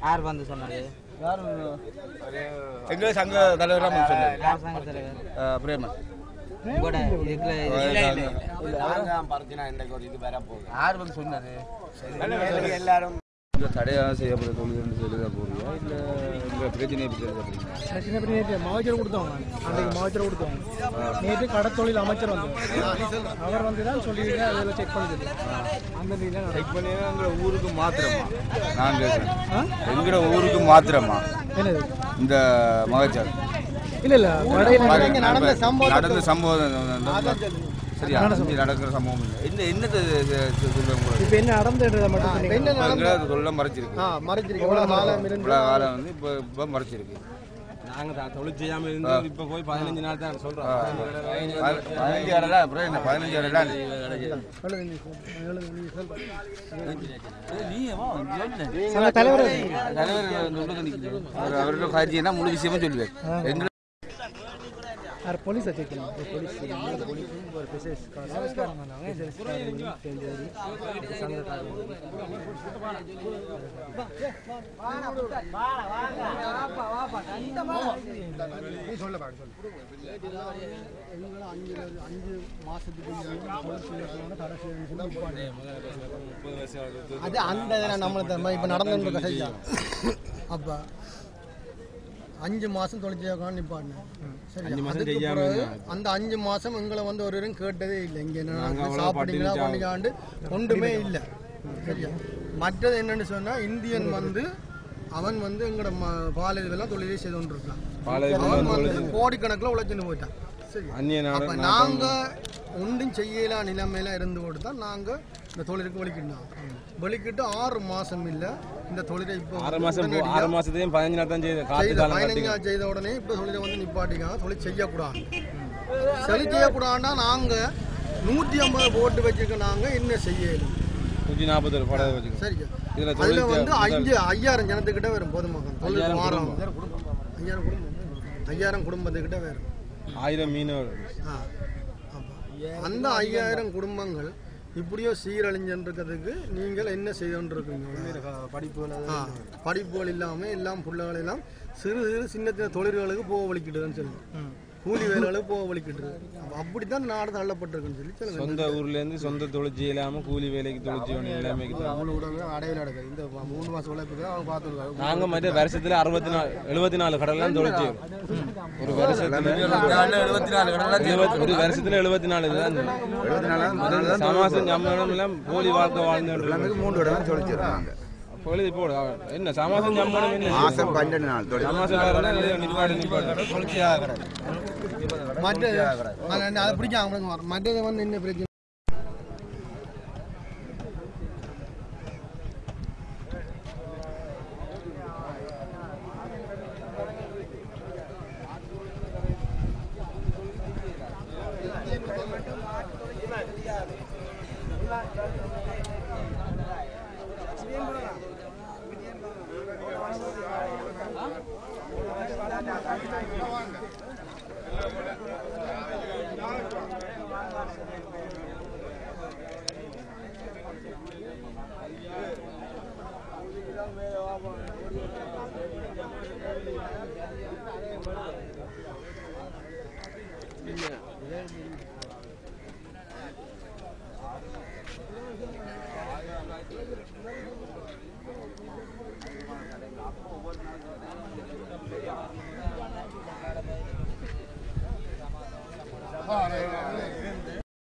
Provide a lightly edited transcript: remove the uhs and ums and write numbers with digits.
யார் வந்து சொன்னாரு? யார் எங்க சங்க தலைவர் சங்க தலைவர் பிரேமன். யார் வந்து சொன்னாரு? எல்லாரும் தடையாக செய்யப்படுற தொழில் சொல்லிதான் போறியா இல்லை உங்கள் பிரச்சனையை பற்றி பிரச்சனை பற்றி நேற்று மாவச்சர் கொடுத்தவங்க அன்றைக்கு மாவச்சர் கொடுத்தவங்க நேற்று கடத்தொழில் அமைச்சர் வந்தார். அவர் வந்து தான் சொல்லிவிட்டு அதில் செக் பண்ணிட்டு அந்த ரீதியில் செக் பண்ணி எங்களோட ஊருக்கு மாத்திரமா நான் கேட்குறேன். எங்களோட ஊருக்கு மாத்திரமா என்னது இந்த மகச்சார் இல்லை இல்லை நடந்த சம்பவம் சரியா நடக்கிற சம்பவம் இல்லை. என்னத்தை இப்போ என்ன நடந்ததை மட்டும் சொல்ல மறைச்சிருக்கு காலம் வந்து இப்போ மறைச்சிருக்கு. நாங்கள் தொழில் செய்யாமல் இருந்து இப்போ போய் 15 நாள் தான் சொல்கிறோம். 15 இடம்லாம் அப்புறம் என்ன 15 இடம்லாம் தலைவர் அவரோட காட்சினா முழு விஷயமா சொல்லுவேன். எங்க போலீஸ் வச்சிருக்கணும். போலீஸ் ஒரு பிசினஸ் அது அந்த நம்ம இப்போ நடந்து சரியா அப்போ 5 மாதம் தொலைச்சியாக்கான்னு நிப்பாட்டினேன். சரி அந்த 5 மாதம் எங்களை வந்து ஒரு கேட்டதே இல்லை. இங்கே என்ன சாப்பிட்டீங்களா பண்ணிக்காண்டு ஒன்றுமே இல்லை. சரியா மற்றது என்னென்னு சொன்னால் இந்தியன் வந்து அவன் வந்து எங்களோட பால் இதெல்லாம் தொழிலே செய்து கொண்டு இருக்கான். அவன் வந்து கோடிக்கணக்கில் உழைச்சின்னு போயிட்டான். சரி அப்போ நாங்கள் ஒன்றும் செய்யலாம் நிலைமையில இருந்து போட்டு தான் நாங்கள் இந்த தொழிலுக்கு வெளிக்கிட்டு 6 மாதம் இல்லை இந்த தொழிலை இப்போ 6 மாதத்தையும் 15 நாள் தான் 15 செய்த உடனே இப்போ தொழிலை வந்து நிப்பாட்டிக்காங்க. தொழில் செய்யக்கூடாது செய்யக்கூடாதுன்னா நாங்கள் 150 போட்டு வச்சுருக்க நாங்கள் என்ன செய்யணும் 140 சரிங்க. அதில் வந்து 5000 ஜனத்துக்கிட்ட வரும் பொதுமக்கள் தொழில் மாறும். 5000 குடும்பத்துக்கிட்ட வரும் 1000 மீனவர். அந்த 5000 குடும்பங்கள் இப்படியோ சீரழிஞ்சிருக்கிறதுக்கு நீங்கள் என்ன செய்துருக்கீங்க? படிப்புகள் இல்லாமல் எல்லாம் பிள்ளைகள் எல்லாம் சிறு சிறு சின்ன சின்ன தொழில்களுக்கு போக வலிக்கிட்டுதுன்னு சொல்லுவோம். கூலி வேலைகளுக்கு போக வலிக்கிட்டு அப்படித்தான் நாடு தள்ளப்பட்டிருக்குன்னு சொல்லி சொல்லுங்க. சொந்த ஊர்லேருந்து சொந்த தொழிற்சி இல்லாமல் கூலி வேலைக்கு தொழிற்சி எல்லாமே அடையில நடக்குது. இந்த 3 மாதம் உழைப்புக்கு அவங்க பார்த்துருக்காங்க. நாங்கள் மற்ற வருஷத்தில் 74 கடலாம் தொழிற்சி ஒரு வருஷத்தில் 74 தான் சமாசம் சம்பளம் எல்லாம் போலி வாழ்க்கை வாழ்ந்து 3 இடம் தொழிச்சிருக்காங்க. பொழுது போடு என்ன சமாசம் சம்பளம் என்ன மாதம் 12 நாள் சமாசம் நிப்பாடு மற்றது அதை பிடிக்காம மற்றது வந்து என்ன பிரச்சனை